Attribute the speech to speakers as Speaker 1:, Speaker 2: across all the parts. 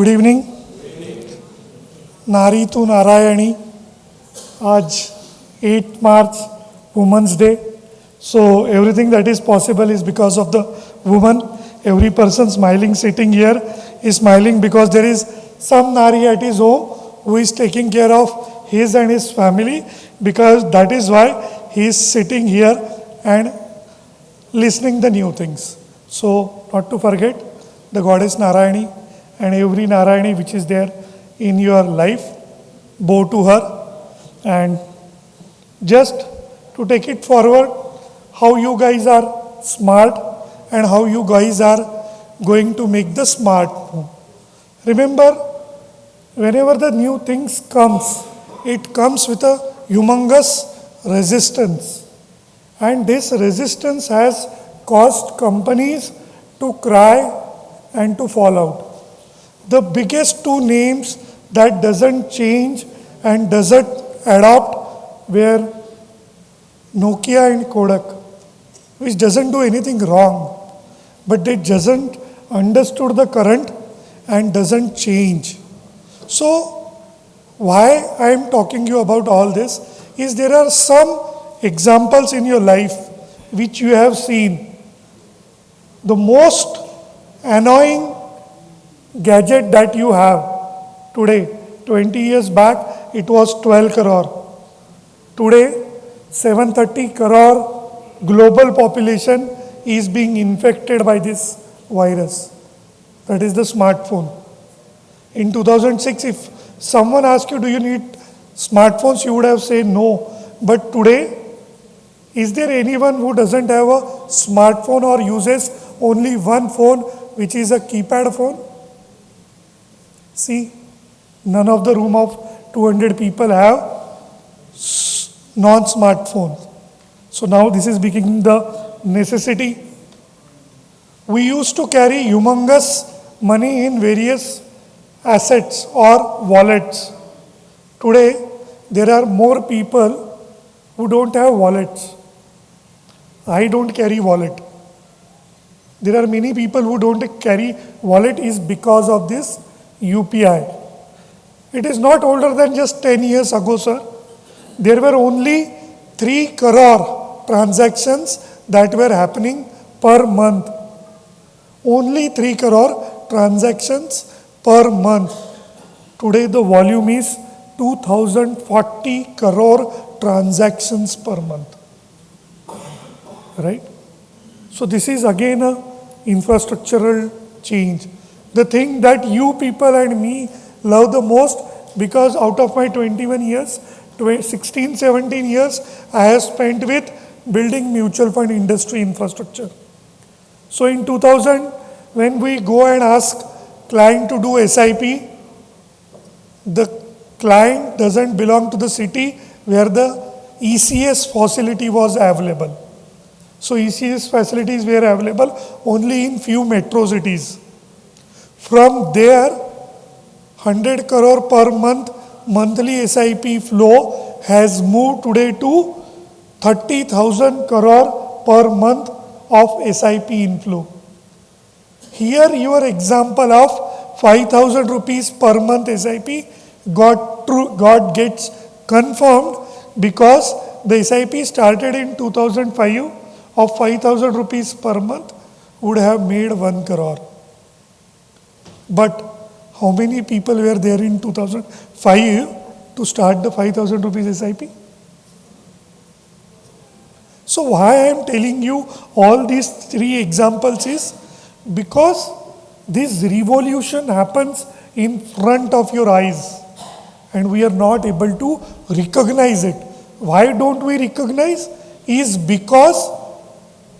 Speaker 1: Good evening. नारी तू नारायणी. आज 8 March Women's Day. So everything that is possible is because of the woman. Every person smiling sitting here is smiling because there is some Nari at his home who is taking care of his and his family, because that is why he is sitting here and listening the new things. So not to forget the goddess Narayani and every Narayani which is there in your life, bow to her. And just to take it forward, how you guys are smart and how you guys are going to make the smart move. Remember, whenever the new things comes, it comes with a humongous resistance. And this resistance has caused companies to cry and to fall out. The biggest two names that doesn't change and doesn't adopt were Nokia and Kodak, which doesn't do anything wrong, but it doesn't understood the current and doesn't change. So why I am talking you about all this is there are some examples in your life which you have seen. The most annoying gadget that you have today, 20 years back it was 12 crore. Today 730 crore global population is being infected by this virus. That is the smartphone. In 2006, if someone asked you, do you need smartphones, you would have said no. But today, is there anyone who doesn't have a smartphone or uses only one phone, which is a keypad phone? See, none of the room of 200 people have non-smartphones. So now this is becoming the necessity. We used to carry humongous money in various assets or wallets. Today, there are more people who don't have wallets. I don't carry wallet. There are many people who don't carry wallet is because of this UPI. It is not older than just 10 years ago, sir. There were only 3 crore transactions that were happening per month. Only 3 crore transactions per month. Today the volume is 2040 crore transactions per month. Right? So this is again a infrastructural change. The thing that you people and me love the most, because out of my 21 years, 16, 17 years I have spent with building mutual fund industry infrastructure. So in 2000, when we go and ask client to do SIP, the client doesn't belong to the city where the ECS facility was available. So ECS facilities were available only in few metro cities. From there, 100 crore per month monthly SIP flow has moved today to 30,000 crore per month of SIP inflow. Here your example of 5,000 rupees per month SIP got gets confirmed, because the SIP started in 2005 of 5,000 rupees per month would have made 1 crore. But how many people were there in 2005 to start the 5,000 rupees SIP? So why I am telling you all these 3 examples is because this revolution happens in front of your eyes and we are not able to recognize it. Why don't we recognize? Is because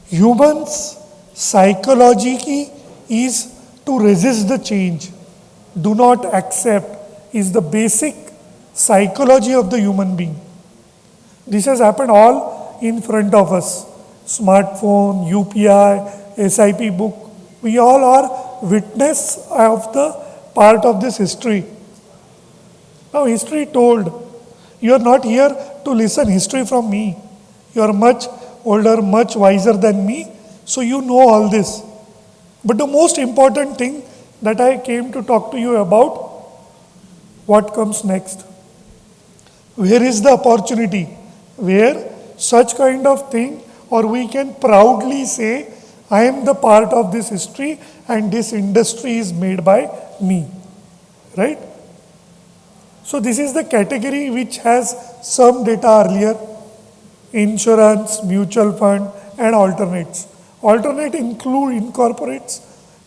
Speaker 1: humans' psychology is to resist the change. Do not accept is the basic psychology of the human being. This has happened all in front of us. Smartphone, UPI, SIP book. We all are witness of the part of this history. Now history told. You are not here to listen history from me. You are much older, much wiser than me. So you know all this. But the most important thing that I came to talk to you about what comes next. Where is the opportunity? Where such kind of thing, or we can proudly say, I am the part of this history and this industry is made by me. Right? So this is the category which has some data earlier: insurance, mutual fund, and alternates. Alternate incorporates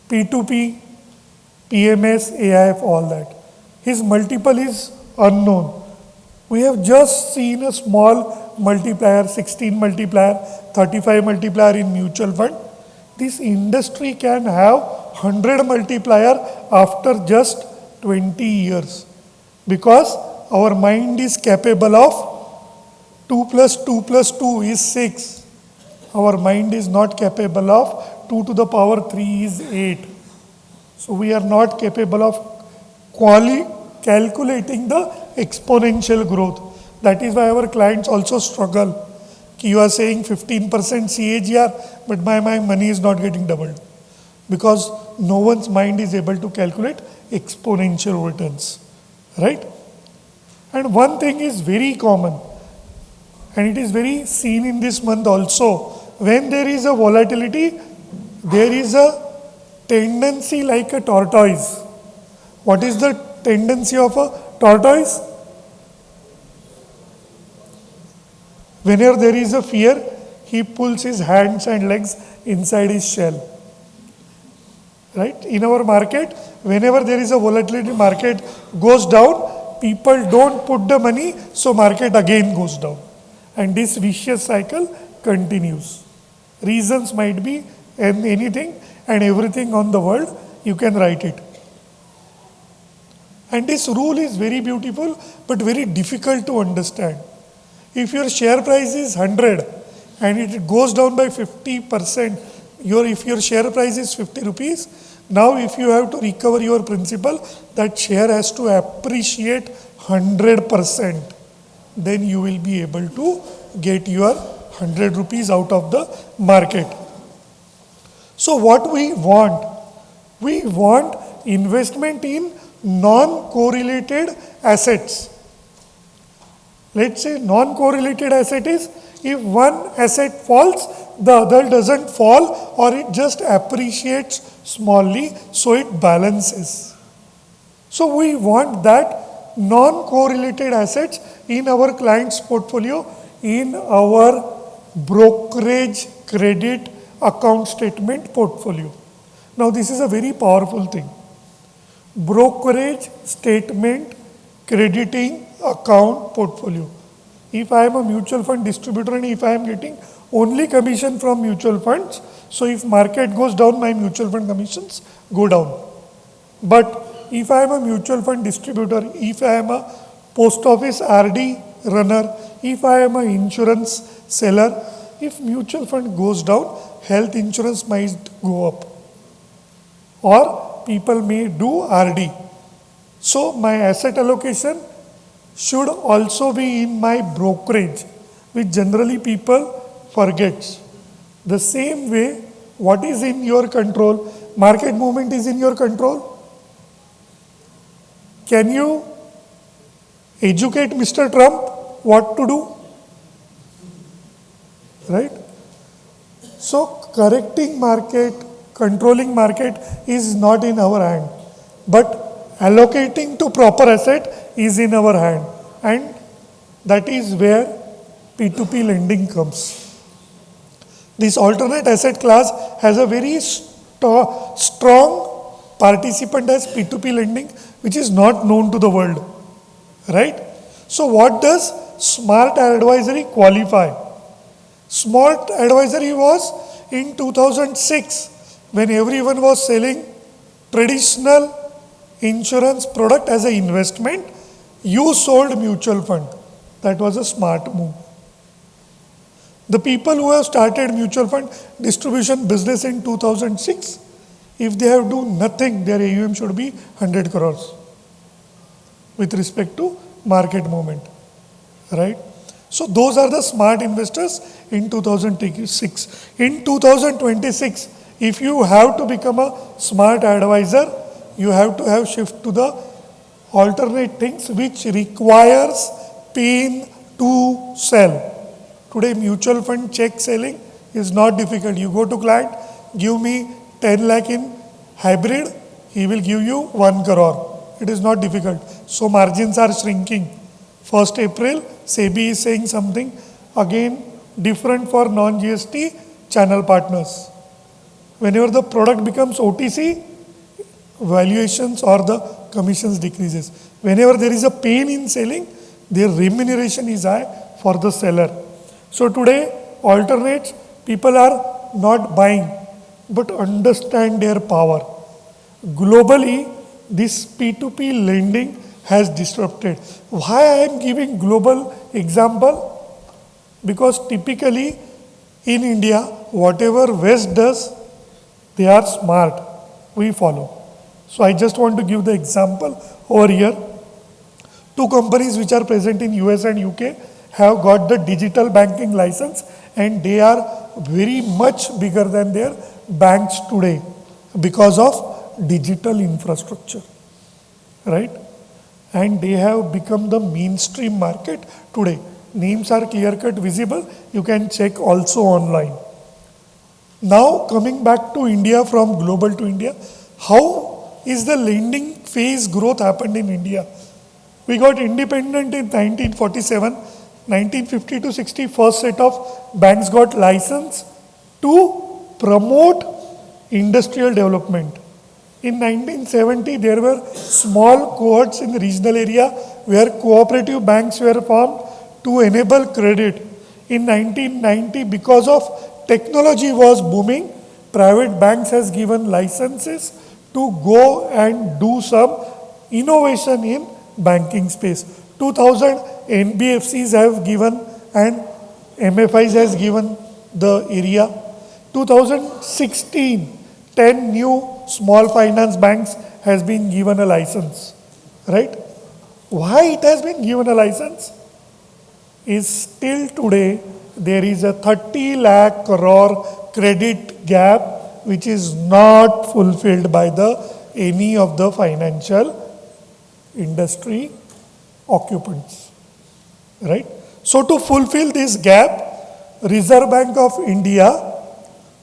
Speaker 1: P2P, PMS, AIF, all that. His multiple is unknown. We have just seen a small multiplier, 16 multiplier, 35 multiplier in mutual fund. This industry can have 100 multiplier after just 20 years, because our mind is capable of 2 plus 2 plus 2 is 6. Our mind is not capable of 2 to the power 3 is 8. So we are not capable of calculating the exponential growth. That is why our clients also struggle. You are saying 15% CAGR, but my money is not getting doubled. Because no one's mind is able to calculate exponential returns. Right? And one thing is very common, and it is very seen in this month also. When there is a volatility, there is a tendency like a tortoise. What is the tendency of a tortoise? Whenever there is a fear, he pulls his hands and legs inside his shell. Right? In our market, whenever there is a volatility, market goes down, people don't put the money, so market again goes down. And this vicious cycle continues. Reasons might be anything and everything on the world, you can write it. And this rule is very beautiful, but very difficult to understand. If your share price is 100 and it goes down by 50%, if your share price is 50 rupees, now if you have to recover your principal, that share has to appreciate 100%. Then you will be able to get your 100 rupees out of the market. So what we want? We want investment in non-correlated assets. Let's say non-correlated asset is, if one asset falls, the other doesn't fall, or it just appreciates smallly, so it balances. So we want that non-correlated assets in our client's portfolio, in our brokerage credit account statement portfolio. Now this is a very powerful thing. Brokerage statement crediting account portfolio. If I am a mutual fund distributor and if I am getting only commission from mutual funds, so if market goes down, my mutual fund commissions go down. But if I am a mutual fund distributor, if I am a post office RD runner, if I am an insurance seller, if mutual fund goes down, health insurance might go up. Or people may do RD. So my asset allocation should also be in my brokerage, which generally people forgets. The same way, what is in your control? Market movement is in your control. Can you educate Mr. Trump what to do? Right? So correcting market, controlling market is not in our hand. But allocating to proper asset is in our hand. And that is where P2P lending comes. This alternate asset class has a very strong participant as P2P lending, which is not known to the world. Right? So what does Smart Advisory qualify? Smart Advisory was in 2006, when everyone was selling traditional insurance product as an investment. You sold mutual fund. That was a smart move. The people who have started mutual fund distribution business in 2006, if they have done nothing, their AUM should be 100 crores with respect to market movement. Right? So those are the smart investors in 2006. In 2026, if you have to become a smart advisor, you have to have shift to the alternate things which requires pain to sell. Today mutual fund check selling is not difficult. You go to client, give me 10 lakh in hybrid, he will give you 1 crore. It is not difficult. So margins are shrinking. 1st April, SEBI is saying something again different for non-GST channel partners. Whenever the product becomes OTC, valuations or the commissions decreases. Whenever there is a pain in selling, their remuneration is high for the seller. So today, alternates, people are not buying, but understand their power. Globally, this P2P lending has disrupted. Why I am giving global example? Because typically in India, whatever West does, they are smart. We follow. So I just want to give the example over here. 2 companies which are present in US and UK have got the digital banking license, and they are very much bigger than their banks today because of digital infrastructure, right? And they have become the mainstream market today. Names are clear-cut visible. You can check also online. Now coming back to India, from global to India, how is the lending phase growth happened in India? We got independent in 1947, 1950 to 60, first set of banks got license to promote industrial development. In 1970, there were small cohorts in the regional area where cooperative banks were formed to enable credit. In 1990, because of technology was booming, private banks has given licenses to go and do some innovation in banking space. 2000, NBFCs have given and MFIs has given the area. 2016, 10 new small finance banks has been given a license, right? Why it has been given a license? Is still today there is a 30 lakh crore credit gap which is not fulfilled by any of the financial industry occupants, right? So to fulfill this gap, Reserve Bank of India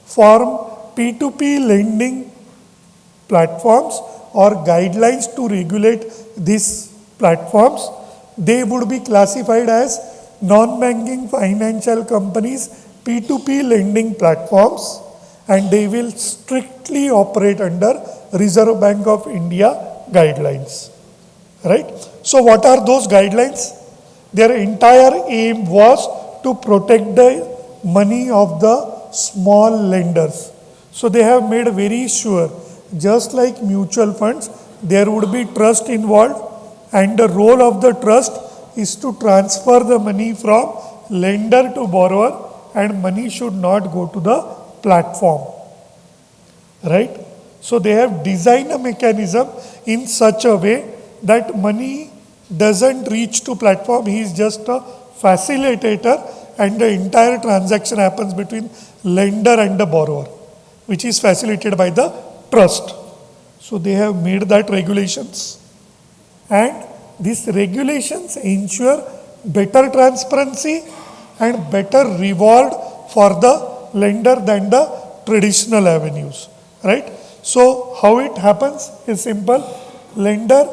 Speaker 1: formed P2P lending platforms or guidelines to regulate these platforms. They would be classified as non-banking financial companies, P2P lending platforms, and they will strictly operate under Reserve Bank of India guidelines, right? So what are those guidelines? Their entire aim was to protect the money of the small lenders. So they have made very sure, just like mutual funds, there would be trust involved, and the role of the trust is to transfer the money from lender to borrower, and money should not go to the platform, right? So they have designed a mechanism in such a way that money doesn't reach to platform. He is just a facilitator, and the entire transaction happens between lender and the borrower, which is facilitated by the trust. So they have made that regulations, and these regulations ensure better transparency and better reward for the lender than the traditional avenues, right? So how it happens is simple. Lender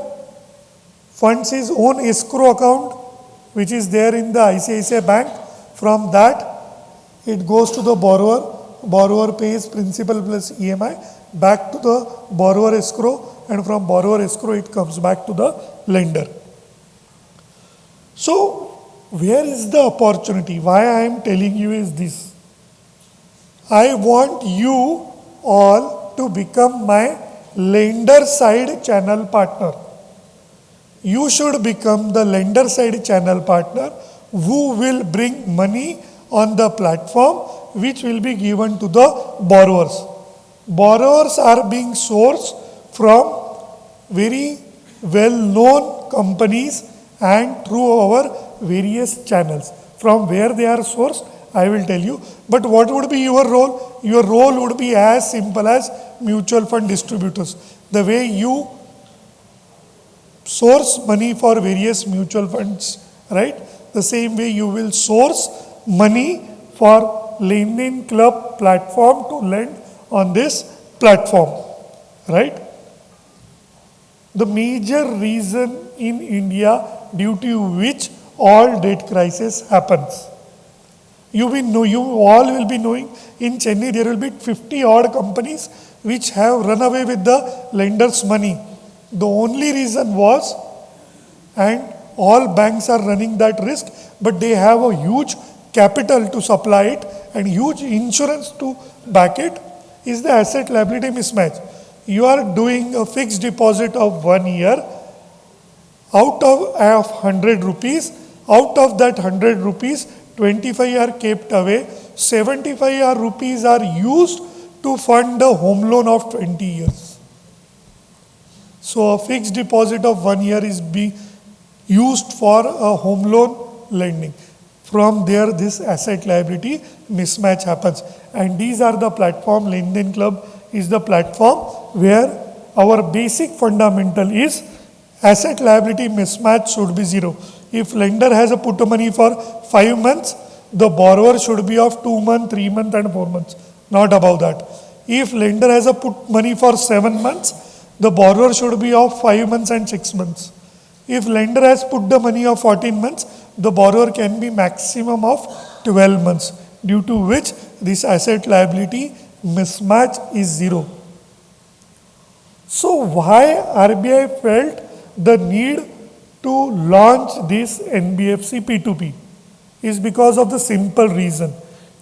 Speaker 1: funds his own escrow account, which is there in the ICICI Bank. From that, it goes to the borrower. Borrower pays principal plus EMI back to the borrower escrow, and from borrower escrow it comes back to the lender. So where is the opportunity? Why I am telling you is this. I want you all to become my lender side channel partner. You should become the lender side channel partner who will bring money on the platform which will be given to the borrowers. Borrowers are being sourced from very well-known companies and through our various channels. From where they are sourced, I will tell you. But what would be your role? Your role would be as simple as mutual fund distributors. The way you source money for various mutual funds, right? The same way you will source money for LenDen Club platform to lend on this platform, right? The major reason in India due to which all debt crisis happens. You all will be knowing in Chennai there will be 50 odd companies which have run away with the lender's money. The only reason was, and all banks are running that risk, but they have a huge capital to supply it and huge insurance to back it, is the asset liability mismatch. You are doing a fixed deposit of 1 year out of 100 rupees. Out of that 100 rupees, 25 are kept away, 75 rupees are used to fund a home loan of 20 years. So a fixed deposit of 1 year is being used for a home loan lending. From there, this asset liability mismatch happens. And these are the platform, LenDen Club is the platform where our basic fundamental is asset liability mismatch should be zero. If lender has a put money for 5 months, the borrower should be of 2 months, 3 months and 4 months, not above that. If lender has a put money for 7 months, the borrower should be of 5 months and 6 months. If lender has put the money of 14 months, the borrower can be maximum of 12 months, due to which this asset liability mismatch is zero. So why RBI felt the need to launch this NBFC P2P is because of the simple reason.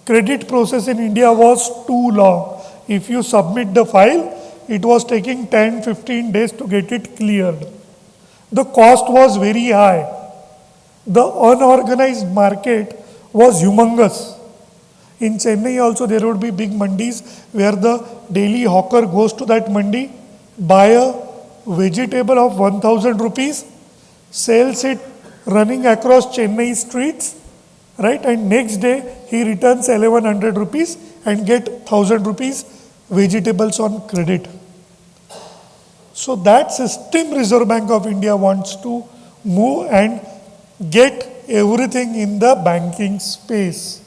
Speaker 1: Credit process in India was too long. If you submit the file, it was taking 10-15 days to get it cleared. The cost was very high. The unorganized market was humongous. In Chennai also there would be big mandis where the daily hawker goes to that mandi, buy a vegetable of 1000 rupees, sells it running across Chennai streets, right? And next day he returns 1100 rupees and get 1000 rupees vegetables on credit. So that system Reserve Bank of India wants to move and get everything in the banking space.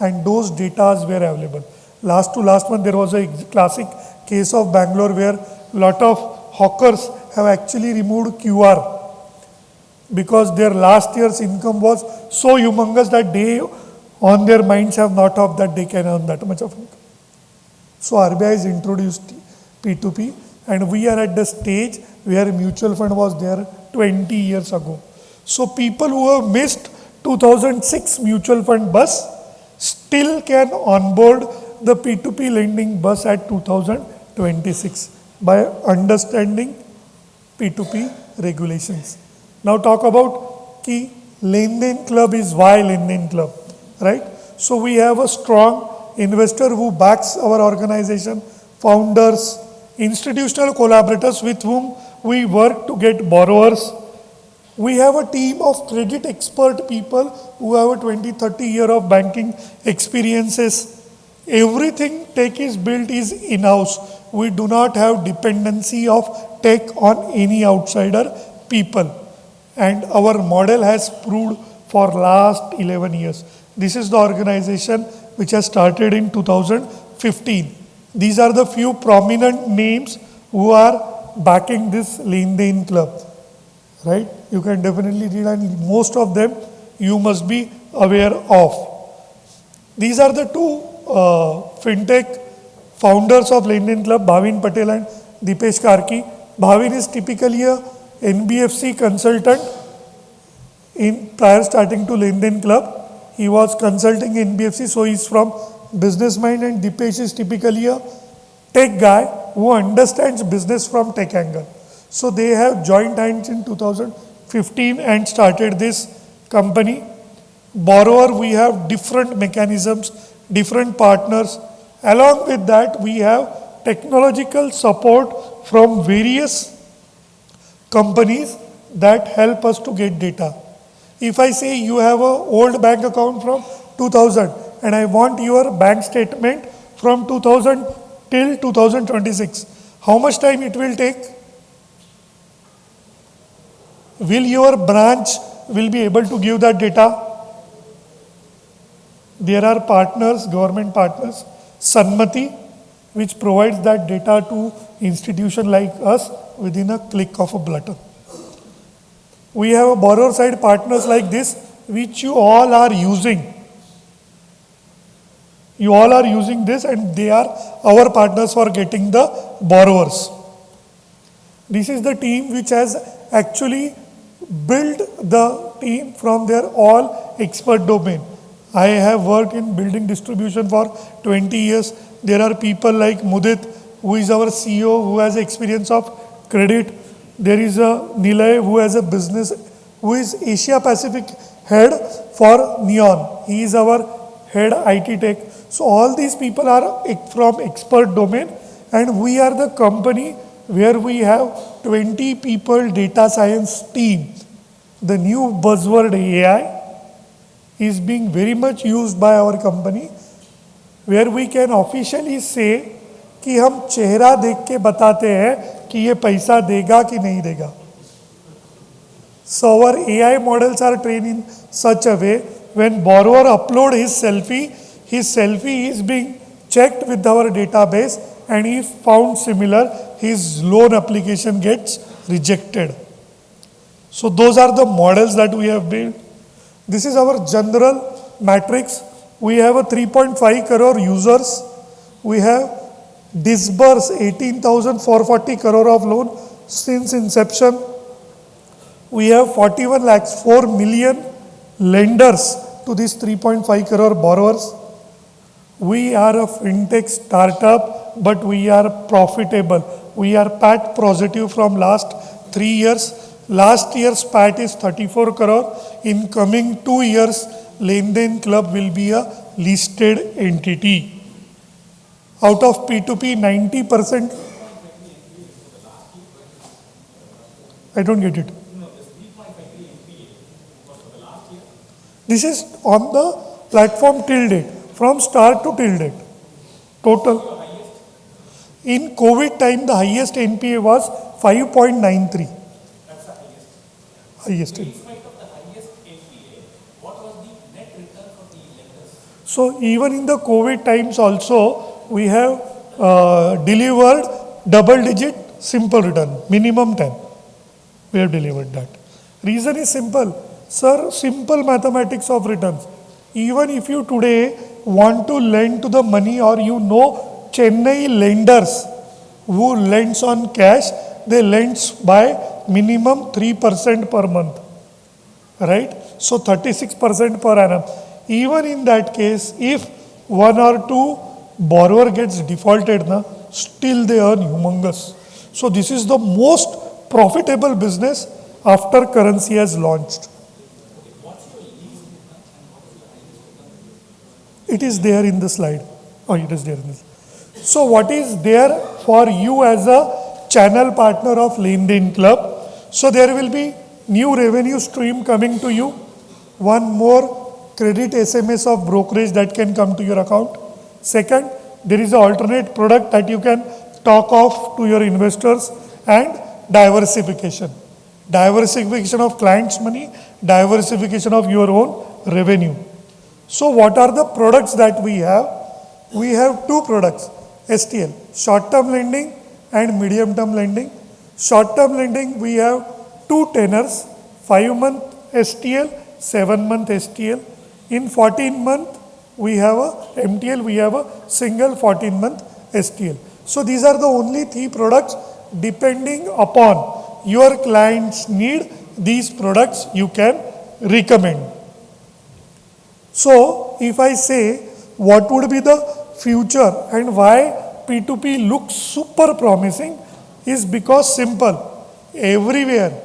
Speaker 1: And those data were available. Last month there was a classic case of Bangalore where lot of hawkers have actually removed QR because their last year's income was so humongous that they on their minds have not of that they can earn that much of income. So RBI has introduced P2P and we are at the stage where mutual fund was there 20 years ago. So people who have missed 2006 mutual fund bus still can onboard the P2P lending bus at 2026 by understanding P2P regulations. Now talk about key LenDen Club is why LenDen Club, right? So we have a strong investor who backs our organization, founders, institutional collaborators with whom we work to get borrowers. We have a team of credit expert people who have a 20-30 year of banking experiences. Everything tech is built is in-house. We do not have dependency of tech on any outsider people. And our model has proved for last 11 years. This is the organization which has started in 2015. These are the few prominent names who are backing this LenDen Club, right? You can definitely read and most of them you must be aware of. These are the two fintech founders of LenDen Club, Bhavin Patel and Dipesh Karki. Bhavin is typically a NBFC consultant prior starting to LenDen Club. He was consulting NBFC, so he's from business mind, and Dipesh is typically a tech guy who understands business from tech angle. So they have joined hands in 2015 and started this company. Borrower, we have different mechanisms, different partners. Along with that, we have technological support from various companies that help us to get data. If I say you have an old bank account from 2000 and I want your bank statement from 2000 till 2026, How much time it will take? Will your branch will be able to give that data? There are partners, government partners, Sanmati, which provides that data to institution like us within a click of a button. We have a borrower side partners like this, which you all are using. You all are using this and they are our partners for getting the borrowers. This is the team which has actually built the team from their all expert domain. I have worked in building distribution for 20 years. There are people like Mudit, who is our CEO, who has experience of credit. There is a Nilay, who has a business, who is Asia Pacific head for Neon. He is our head IT tech. So all these people are from expert domain, and we are the company where we have 20 people data science team. The new buzzword AI is being very much used by our company, where we can officially say कि हम चेहरा देख के बताते हैं कि ये पैसा देगा कि नहीं देगा. So our AI models are trained in such a way when borrower upload his selfie is being checked with our database, and if found similar, his loan application gets rejected. So those are the models that we have built. This is our general matrix. We have a 3.5 crore users. We have disbursed 18,440 crore of loan since inception. We have 41 lakhs, 4 million lenders to these 3.5 crore borrowers. We are a fintech startup, but we are profitable. We are PAT positive from last 3 years. Last year's PAT is 34 crore. In coming 2 years, LenDen Club will be a listed entity. Out of P2P, 90%. I don't get it. This is on the platform till date, from start to till date. Total. In COVID time, the highest NPA was 5.93.
Speaker 2: That's the highest.
Speaker 1: Highest.
Speaker 2: In spite of the highest NPA, what was the net return for the lenders?
Speaker 1: So even in the COVID times also, we have delivered double-digit simple return, minimum 10. We have delivered that. Reason is simple. Sir, simple mathematics of returns. Even if you today want to lend to the money, or you know Chennai lenders who lends on cash, they lends by minimum 3% per month. Right? So 36% per annum. Even in that case, if 1 or 2 borrower gets defaulted, still they earn humongous. So this is the most profitable business after currency has launched. It is there in the slide. Oh, it is there in this. So what is there for you as a channel partner of LenDen Club? So there will be new revenue stream coming to you. One more credit SMS of brokerage that can come to your account. Second, there is an alternate product that you can talk off to your investors, and diversification. Diversification of clients' money, diversification of your own revenue. So what are the products that we have? We have 2 products, STL, short-term lending and medium-term lending. Short-term lending, we have 2 tenors, 5-month STL, 7-month STL. In 14-month, we have a MTL, we have a single 14-month STL. So these are the only 3 products. Depending upon your client's need, these products you can recommend. So if I say what would be the future and why P2P looks super promising, is because simple. Everywhere,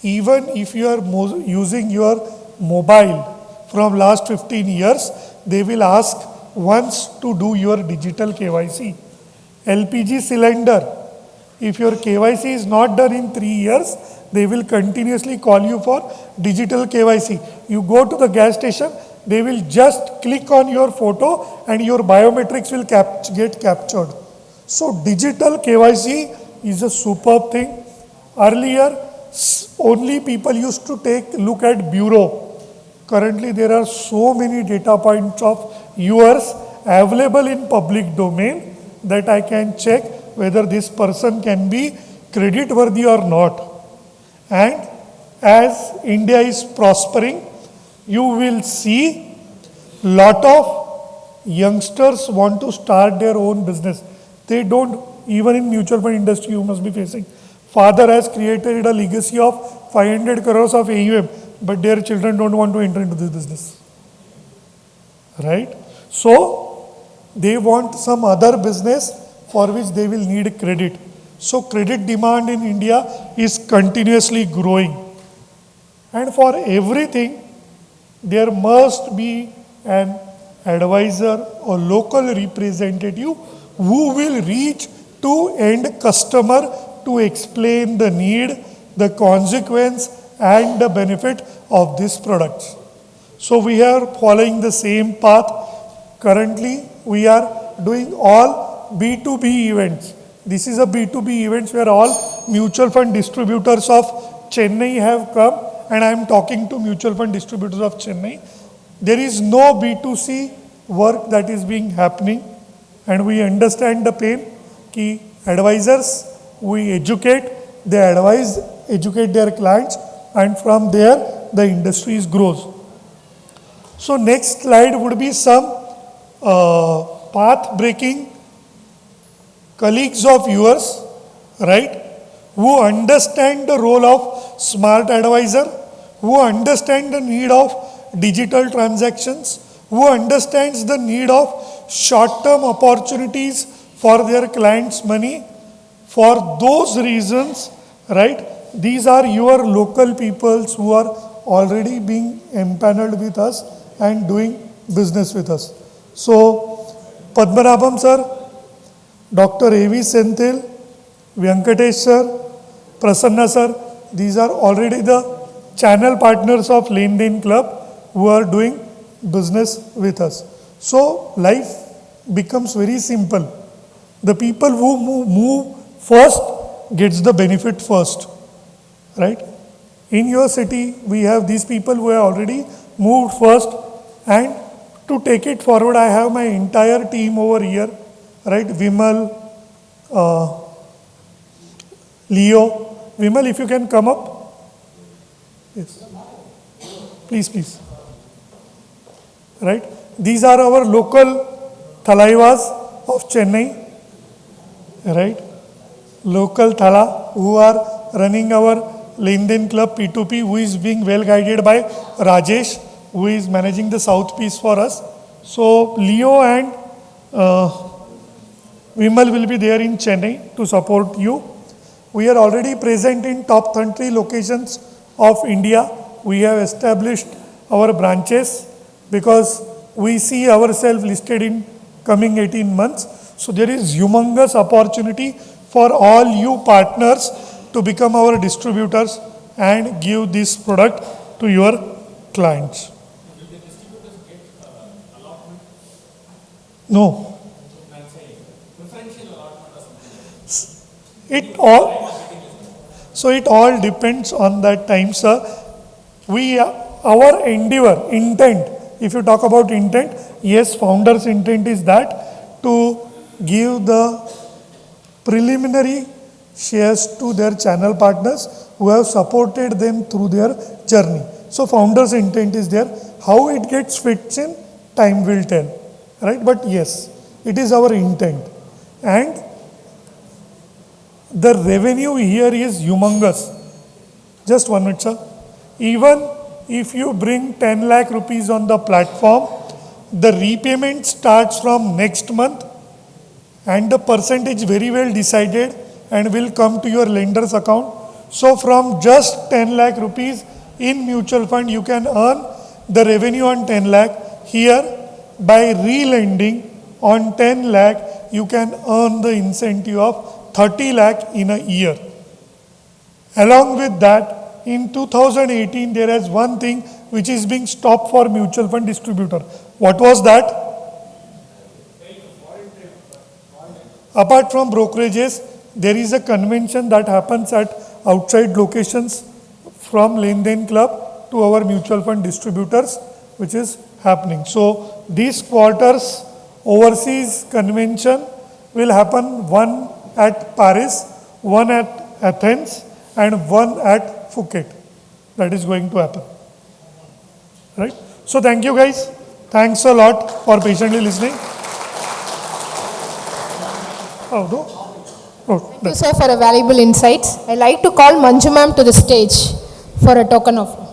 Speaker 1: even if you are using your mobile from last 15 years, they will ask once to do your digital KYC. LPG cylinder, if your KYC is not done in 3 years, they will continuously call you for digital KYC. You go to the gas station, they will just click on your photo and your biometrics will get captured. So digital KYC is a superb thing. Earlier, only people used to take look at bureau. Currently, there are so many data points of yours available in public domain that I can check whether this person can be credit worthy or not. And as India is prospering, you will see lot of youngsters want to start their own business. They don't, even in mutual fund industry, you must be facing. Father has created a legacy of 500 crores of AUM, but their children don't want to enter into this business. Right? So, they want some other business for which they will need credit. So, credit demand in India is continuously growing. And for everything, there must be an advisor or local representative who will reach to end customer to explain the need, the consequence and the benefit of these products. So we are following the same path. Currently, we are doing all B2B events. This is a B2B event where all mutual fund distributors of Chennai have come, and I am talking to mutual fund distributors of Chennai. There is no B2C work that is being happening, and we understand the pain. Ki advisors, we educate, they advise, educate their clients, and from there the industry grows. So next slide would be some path breaking colleagues of yours, right, who understand the role of smart advisor, who understand the need of digital transactions, who understands the need of short-term opportunities for their clients' money. For those reasons, right, these are your local peoples who are already being empaneled with us and doing business with us. So, Padmanabham sir, Dr. A.V. Senthil, Venkatesh sir, Prasanna sir, these are already the channel partners of LenDen Club who are doing business with us. So, life becomes very simple. The people who move first gets the benefit first, right? In your city, we have these people who have already moved first, and to take it forward, I have my entire team over here, right? Vimal, Leo. Vimal, if you can come up. Yes. Please, please. Right? These are our local Thalaivas of Chennai. Right? Local Thala who are running our LenDen Club P2P, who is being well guided by Rajesh, who is managing the south piece for us. So Leo and Vimal will be there in Chennai to support you. We are already present in top 30 locations of India. We have established our branches because we see ourselves listed in coming 18 months. So there is humongous opportunity for all you partners to become our distributors and give this product to your clients.
Speaker 2: Will the distributors get allotment?
Speaker 1: No.
Speaker 2: I'm saying preferential allotment or something.
Speaker 1: It all depends on that time, sir. Our endeavor, intent, if you talk about intent, yes, founder's intent is that to give the preliminary shares to their channel partners who have supported them through their journey. So founder's intent is there. How it gets fits in, time will tell. Right? But yes, it is our intent. And the revenue here is humongous. Just 1 minute, sir. Even if you bring 10 lakh rupees on the platform, the repayment starts from next month, and the percentage very well decided and will come to your lender's account. So from just 10 lakh rupees in mutual fund, you can earn the revenue on 10 lakh. Here, by re-lending on 10 lakh, you can earn the incentive of 30 lakh in a year. Along with that, in 2018, there is one thing which is being stopped for mutual fund distributor. What was that? Apart from brokerages, there is a convention that happens at outside locations from LenDen Club to our mutual fund distributors, which is happening. So this quarter's overseas convention will happen, one at Paris, one at Athens, and one at Phuket. That is going to happen. Right? So thank you guys. Thanks a lot for patiently listening. Oh, no? Oh,
Speaker 3: Thank you, sir, for a valuable insights. I'd like to call Manju ma'am to the stage for a token of